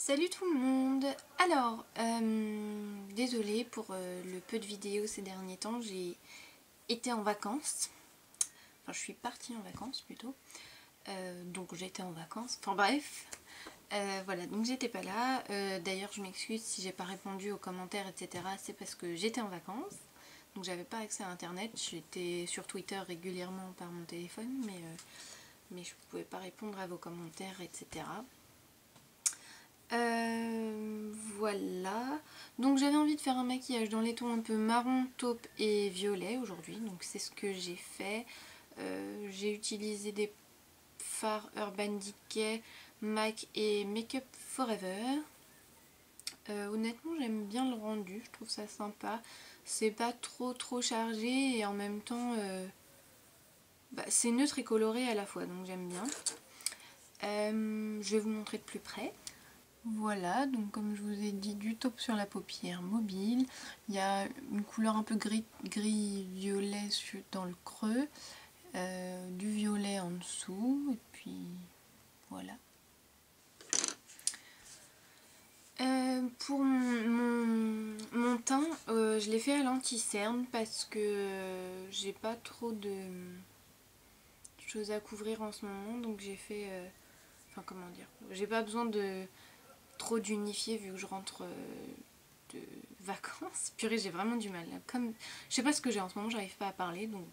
Salut tout le monde. Alors, désolée pour le peu de vidéos ces derniers temps, j'ai été en vacances. Enfin, je suis partie en vacances plutôt. Donc j'étais en vacances. Enfin bref. Voilà, donc j'étais pas là. D'ailleurs, je m'excuse si j'ai pas répondu aux commentaires, etc. C'est parce que j'étais en vacances. Donc j'avais pas accès à internet. J'étais sur Twitter régulièrement par mon téléphone, mais je pouvais pas répondre à vos commentaires, etc. Voilà, donc j'avais envie de faire un maquillage dans les tons un peu marron, taupe et violet aujourd'hui, donc c'est ce que j'ai fait. J'ai utilisé des fards Urban Decay, MAC et Make Up Forever. Honnêtement j'aime bien le rendu, je trouve ça sympa. C'est pas trop chargé et en même temps c'est neutre et coloré à la fois, donc j'aime bien. Je vais vous montrer de plus près. Voilà, donc comme je vous ai dit, du taupe sur la paupière mobile. Il y a une couleur un peu gris-violet dans le creux, du violet en dessous, et puis voilà. Pour mon teint, je l'ai fait à l'anti-cerne parce que j'ai pas trop de choses à couvrir en ce moment, donc j'ai fait... enfin comment dire, j'ai pas besoin de trop d'unifier vu que je rentre de vacances. Purée, j'ai vraiment du mal. Comme je sais pas ce que j'ai en ce moment, j'arrive pas à parler, donc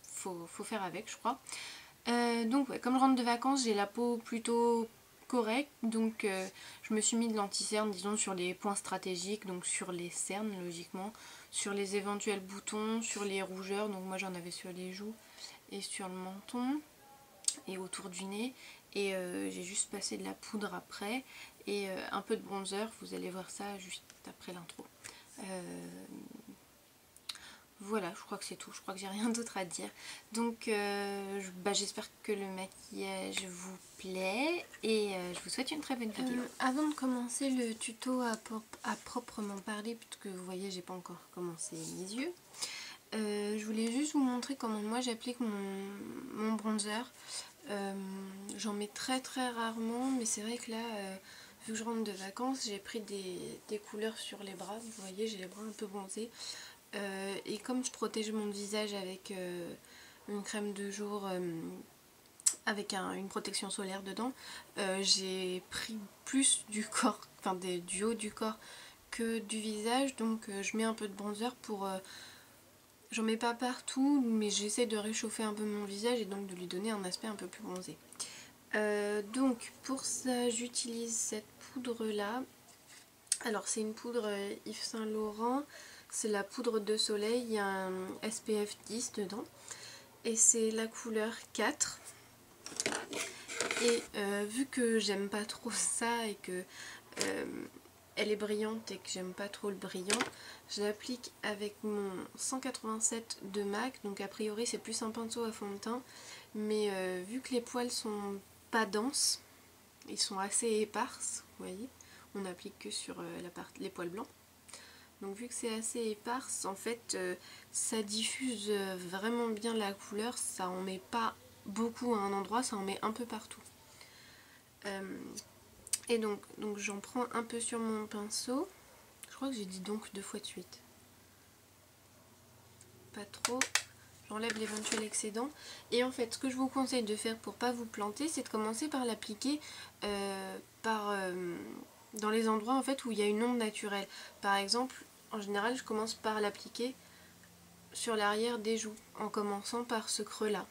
faut faire avec, je crois. Donc ouais, comme je rentre de vacances, j'ai la peau plutôt correcte, donc je me suis mis de l'anti-cerne, disons, sur les points stratégiques, donc sur les cernes logiquement, sur les éventuels boutons, sur les rougeurs, donc moi j'en avais sur les joues et sur le menton et autour du nez, et j'ai juste passé de la poudre après et un peu de bronzer, vous allez voir ça juste après l'intro. Voilà, je crois que c'est tout, je crois que j'ai rien d'autre à dire. Donc j'espère que le maquillage vous plaît et je vous souhaite une très bonne vidéo. Avant de commencer le tuto à proprement parler, puisque vous voyez j'ai pas encore commencé mes yeux, je voulais juste vous montrer comment moi j'applique mon bronzer. J'en mets très rarement, mais c'est vrai que là, vu que je rentre de vacances, j'ai pris des couleurs sur les bras. Vous voyez, j'ai les bras un peu bronzés. Et comme je protège mon visage avec une crème de jour avec une protection solaire dedans, j'ai pris plus du corps, enfin du haut du corps que du visage. Donc je mets un peu de bronzer pour... j'en mets pas partout, mais j'essaie de réchauffer un peu mon visage et donc de lui donner un aspect un peu plus bronzé. Donc pour ça j'utilise cette poudre là. Alors c'est une poudre Yves Saint Laurent, c'est la poudre de soleil, il y a un SPF 10 dedans et c'est la couleur 4. Et vu que j'aime pas trop ça et que elle est brillante et que j'aime pas trop le brillant, je l'applique avec mon 187 de MAC, donc a priori c'est plus un pinceau à fond de teint, mais vu que les poils sont pas denses, ils sont assez éparses, vous voyez, on n'applique que sur les poils blancs. Donc vu que c'est assez éparse, en fait ça diffuse vraiment bien la couleur, ça en met pas beaucoup à un endroit, ça en met un peu partout. Et donc j'en prends un peu sur mon pinceau, je crois que j'ai dit donc 2 fois de suite. Pas trop, j'enlève l'éventuel excédent. Et en fait ce que je vous conseille de faire pour pas vous planter, c'est de commencer par l'appliquer dans les endroits en fait où il y a une ombre naturelle. Par exemple, en général je commence par l'appliquer sur l'arrière des joues, en commençant par ce creux là.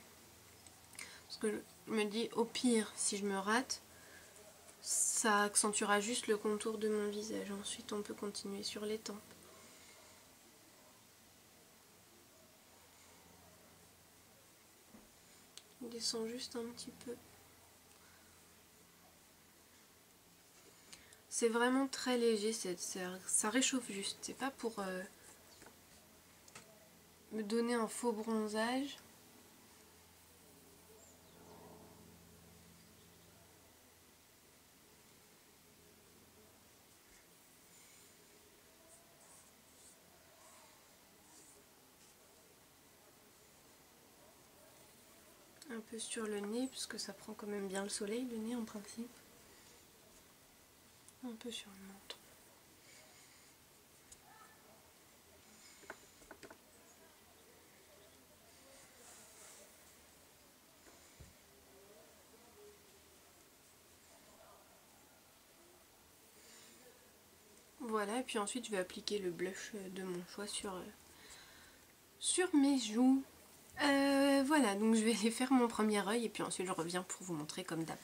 Parce que je me dis au pire si je me rate, ça accentuera juste le contour de mon visage. Ensuite on peut continuer sur les tempes. On descend juste un petit peu. C'est vraiment très léger, ça réchauffe juste, c'est pas pour me donner un faux bronzage. Un peu sur le nez, puisque ça prend quand même bien le soleil, le nez en principe. Un peu sur le menton. Voilà, et puis ensuite je vais appliquer le blush de mon choix sur mes joues. Voilà, donc je vais aller faire mon premier œil et puis ensuite je reviens pour vous montrer comme d'hab.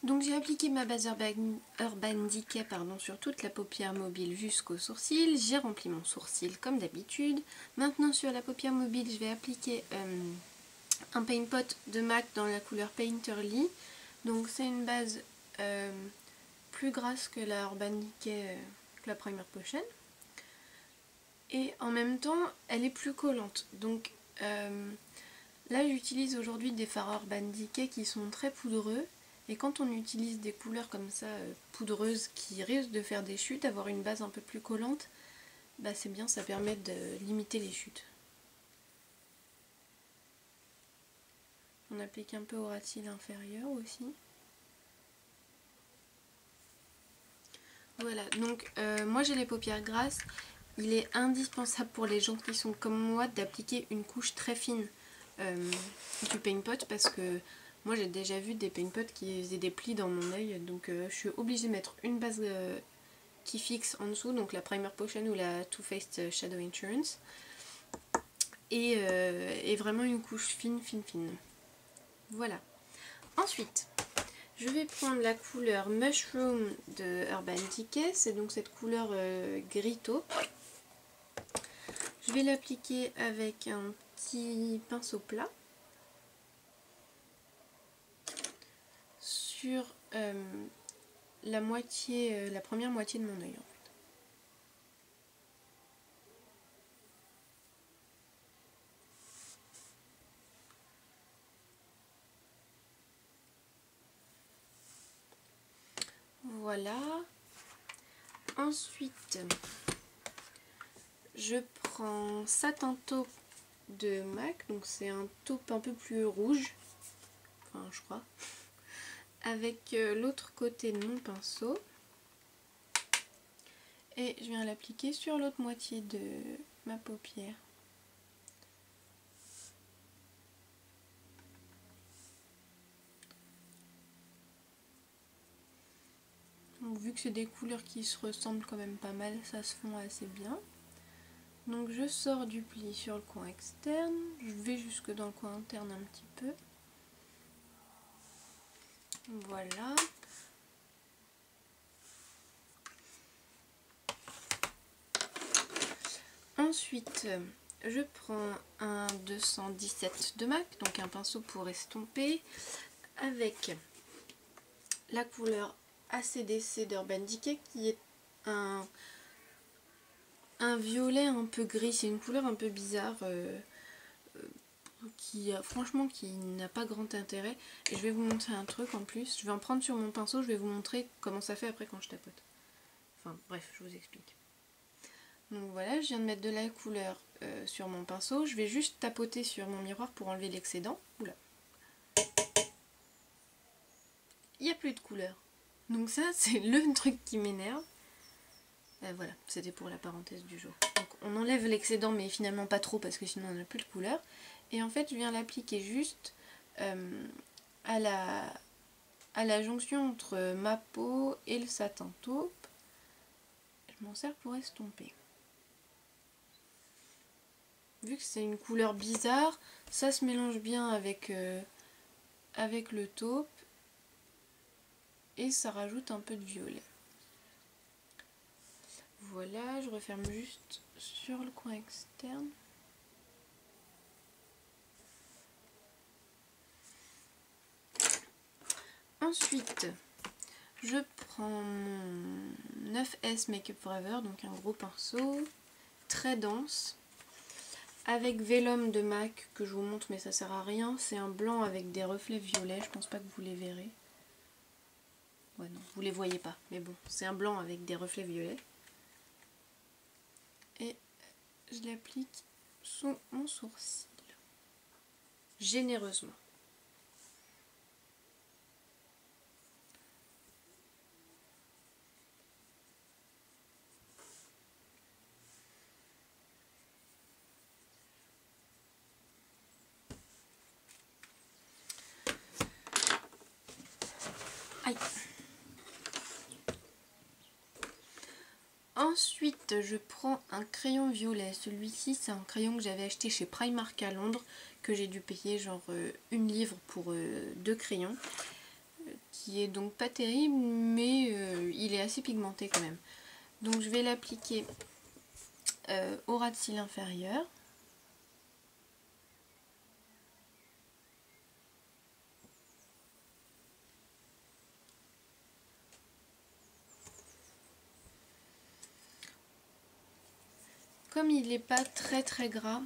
Donc j'ai appliqué ma base Urban Decay sur toute la paupière mobile jusqu'au sourcil. J'ai rempli mon sourcil comme d'habitude. Maintenant sur la paupière mobile, je vais appliquer un Paint Pot de MAC dans la couleur Painterly. Donc c'est une base plus grasse que la Urban Decay, que la Primer Potion. Et en même temps, elle est plus collante. Donc là j'utilise aujourd'hui des fards Urban Decay qui sont très poudreux. Et quand on utilise des couleurs comme ça, poudreuses, qui risquent de faire des chutes, avoir une base un peu plus collante, bah c'est bien, ça permet de limiter les chutes. On applique un peu au ras de cils inférieur aussi. Voilà, donc moi j'ai les paupières grasses. Il est indispensable pour les gens qui sont comme moi d'appliquer une couche très fine du Paint Pot parce que moi j'ai déjà vu des Paint Pot qui faisaient des plis dans mon œil, donc je suis obligée de mettre une base qui fixe en dessous, donc la Primer Potion ou la Too Faced Shadow Insurance, et vraiment une couche fine. Voilà. Ensuite, je vais prendre la couleur Mushroom de Urban Decay, c'est donc cette couleur gris taupe. Je vais l'appliquer avec un petit pinceau plat sur la première moitié de mon œil en fait. Voilà. Ensuite, je prends Satin Taupe de MAC, donc c'est un taupe un peu plus rouge, enfin je crois, avec l'autre côté de mon pinceau. Et je viens l'appliquer sur l'autre moitié de ma paupière. Donc, vu que c'est des couleurs qui se ressemblent quand même pas mal, ça se fond assez bien. Donc je sors du pli sur le coin externe, je vais jusque dans le coin interne un petit peu. Voilà. Ensuite, je prends un 217 de MAC, donc un pinceau pour estomper, avec la couleur ACDC d'Urban Decay qui est un violet un peu gris. C'est une couleur un peu bizarre qui franchement qui n'a pas grand intérêt. Et je vais vous montrer un truc en plus. Je vais en prendre sur mon pinceau, je vais vous montrer comment ça fait après quand je tapote. Enfin bref, je vous explique. Donc voilà, je viens de mettre de la couleur sur mon pinceau. Je vais juste tapoter sur mon miroir pour enlever l'excédent. Oula. Il n'y a plus de couleur. Donc ça, c'est le truc qui m'énerve. Voilà, c'était pour la parenthèse du jour. Donc on enlève l'excédent, mais finalement pas trop parce que sinon on n'a plus de couleur. Et en fait, je viens l'appliquer juste à la jonction entre ma peau et le satin taupe. Je m'en sers pour estomper. Vu que c'est une couleur bizarre, ça se mélange bien avec le taupe et ça rajoute un peu de violet. Voilà, je referme juste sur le coin externe. Ensuite, je prends mon 9S Make Up Forever, donc un gros pinceau, très dense, avec Vellum de MAC, que je vous montre mais ça sert à rien. C'est un blanc avec des reflets violets, je pense pas que vous les verrez. Ouais non, vous les voyez pas, mais bon, c'est un blanc avec des reflets violets. Et je l'applique sous mon sourcil, généreusement. Aïe. Ensuite, je prends un crayon violet. Celui-ci, c'est un crayon que j'avais acheté chez Primark à Londres, que j'ai dû payer genre 1 livre pour 2 crayons, qui est donc pas terrible, mais il est assez pigmenté quand même. Donc je vais l'appliquer au ras de cils inférieur. Comme il n'est pas très gras,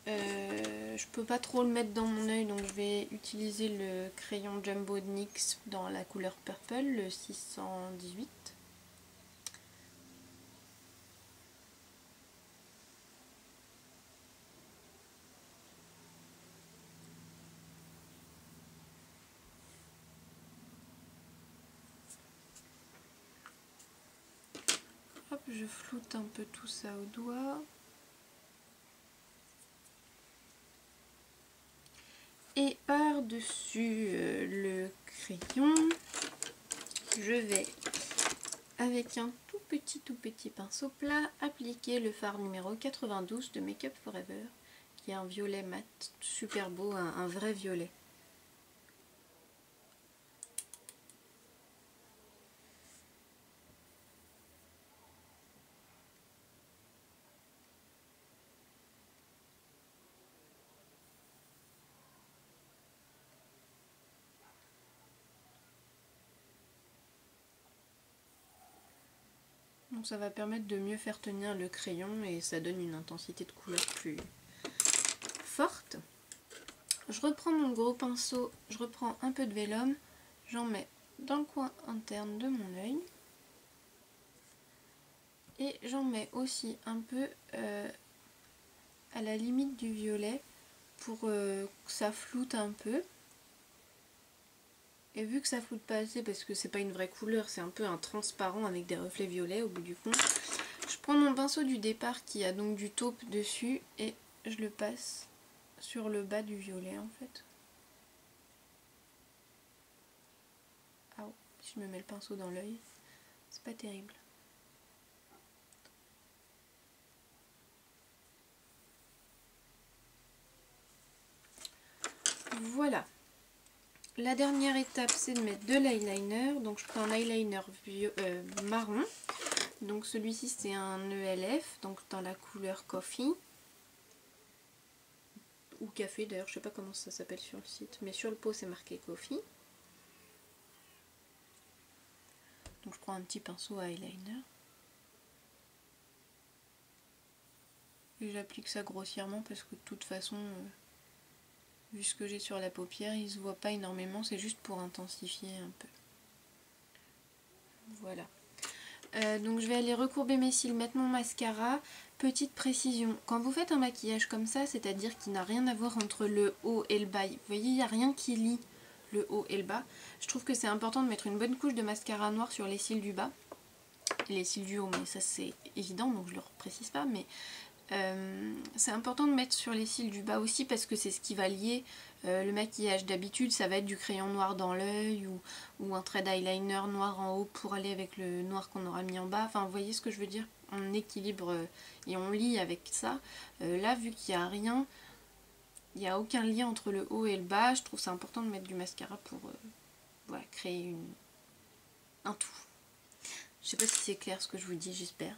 je peux pas trop le mettre dans mon œil, donc je vais utiliser le crayon Jumbo NYX dans la couleur Purple, le 618. Hop, je floute un peu tout ça au doigt. Et par-dessus le crayon, je vais, avec un tout petit pinceau plat, appliquer le fard numéro 92 de Make Up For Ever, qui est un violet mat, super beau, un vrai violet. Donc ça va permettre de mieux faire tenir le crayon et ça donne une intensité de couleur plus forte. Je reprends mon gros pinceau, je reprends un peu de vélum, j'en mets dans le coin interne de mon œil. Et j'en mets aussi un peu à la limite du violet pour que ça floute un peu. Et vu que ça floute pas assez parce que c'est pas une vraie couleur, c'est un peu un transparent avec des reflets violets au bout du compte, je prends mon pinceau du départ qui a donc du taupe dessus et je le passe sur le bas du violet en fait. Ah, je me mets le pinceau dans l'œil, c'est pas terrible. Voilà. La dernière étape, c'est de mettre de l'eyeliner. Donc je prends un eyeliner marron. Donc celui-ci c'est un ELF, donc dans la couleur Coffee. Ou café d'ailleurs, je sais pas comment ça s'appelle sur le site, mais sur le pot c'est marqué Coffee. Donc je prends un petit pinceau à eyeliner. Et j'applique ça grossièrement parce que de toute façon, vu ce que j'ai sur la paupière, il se voit pas énormément, c'est juste pour intensifier un peu. Voilà. Donc je vais aller recourber mes cils, mettre mon mascara. Petite précision, quand vous faites un maquillage comme ça, c'est-à-dire qu'il n'a rien à voir entre le haut et le bas, vous voyez, il n'y a rien qui lie le haut et le bas, je trouve que c'est important de mettre une bonne couche de mascara noir sur les cils du bas et les cils du haut, mais ça c'est évident, donc je ne le précise pas, mais c'est important de mettre sur les cils du bas aussi parce que c'est ce qui va lier le maquillage. D'habitude ça va être du crayon noir dans l'œil ou un trait d'eyeliner noir en haut pour aller avec le noir qu'on aura mis en bas. Enfin vous voyez ce que je veux dire, on équilibre et on lie avec ça. Là vu qu'il n'y a rien, il n'y a aucun lien entre le haut et le bas, je trouve c'est important de mettre du mascara pour voilà, créer un tout. Je sais pas si c'est clair ce que je vous dis, j'espère.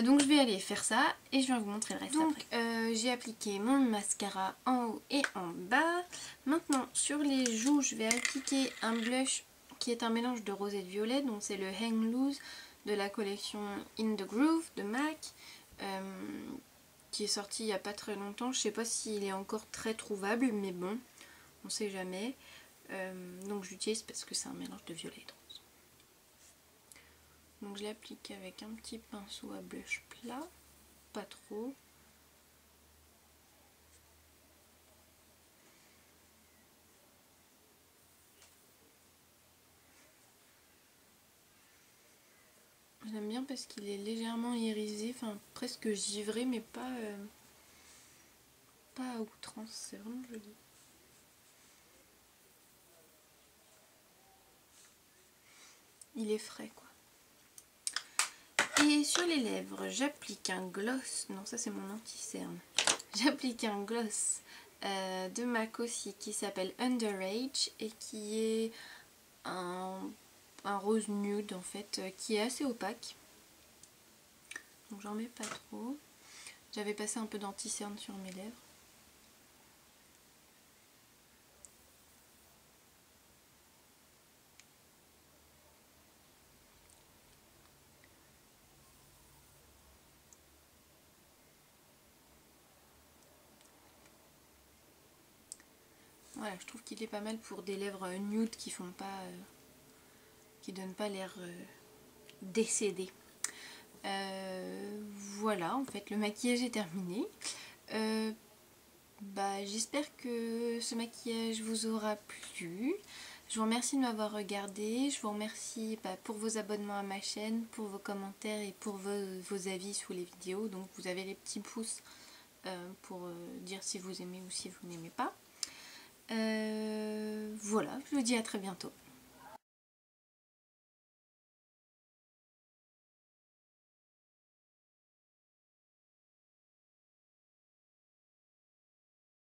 Donc je vais aller faire ça et je vais vous montrer le reste après. J'ai appliqué mon mascara en haut et en bas. Maintenant sur les joues je vais appliquer un blush qui est un mélange de rose et de violet. Donc c'est le Hang Loose de la collection In The Groove de MAC. Qui est sorti il n'y a pas très longtemps. Je sais pas s'il est encore très trouvable mais bon, on sait jamais. Donc j'utilise parce que c'est un mélange de violet et de rose. Donc je l'applique avec un petit pinceau à blush plat, pas trop. J'aime bien parce qu'il est légèrement irisé, enfin presque givré mais pas à outrance, c'est vraiment joli. il est frais quoi. Et sur les lèvres, j'applique un gloss, non ça c'est mon anti-cerne, j'applique un gloss de MAC aussi qui s'appelle Underage et qui est un rose nude en fait, qui est assez opaque. Donc j'en mets pas trop. J'avais passé un peu d'anti-cerne sur mes lèvres. Voilà, je trouve qu'il est pas mal pour des lèvres nude qui font pas, qui donnent pas l'air décédé. Voilà, en fait, le maquillage est terminé. J'espère que ce maquillage vous aura plu. Je vous remercie de m'avoir regardé. Je vous remercie pour vos abonnements à ma chaîne, pour vos commentaires et pour vos avis sous les vidéos. Donc vous avez les petits pouces pour dire si vous aimez ou si vous n'aimez pas. Voilà, je vous dis à très bientôt.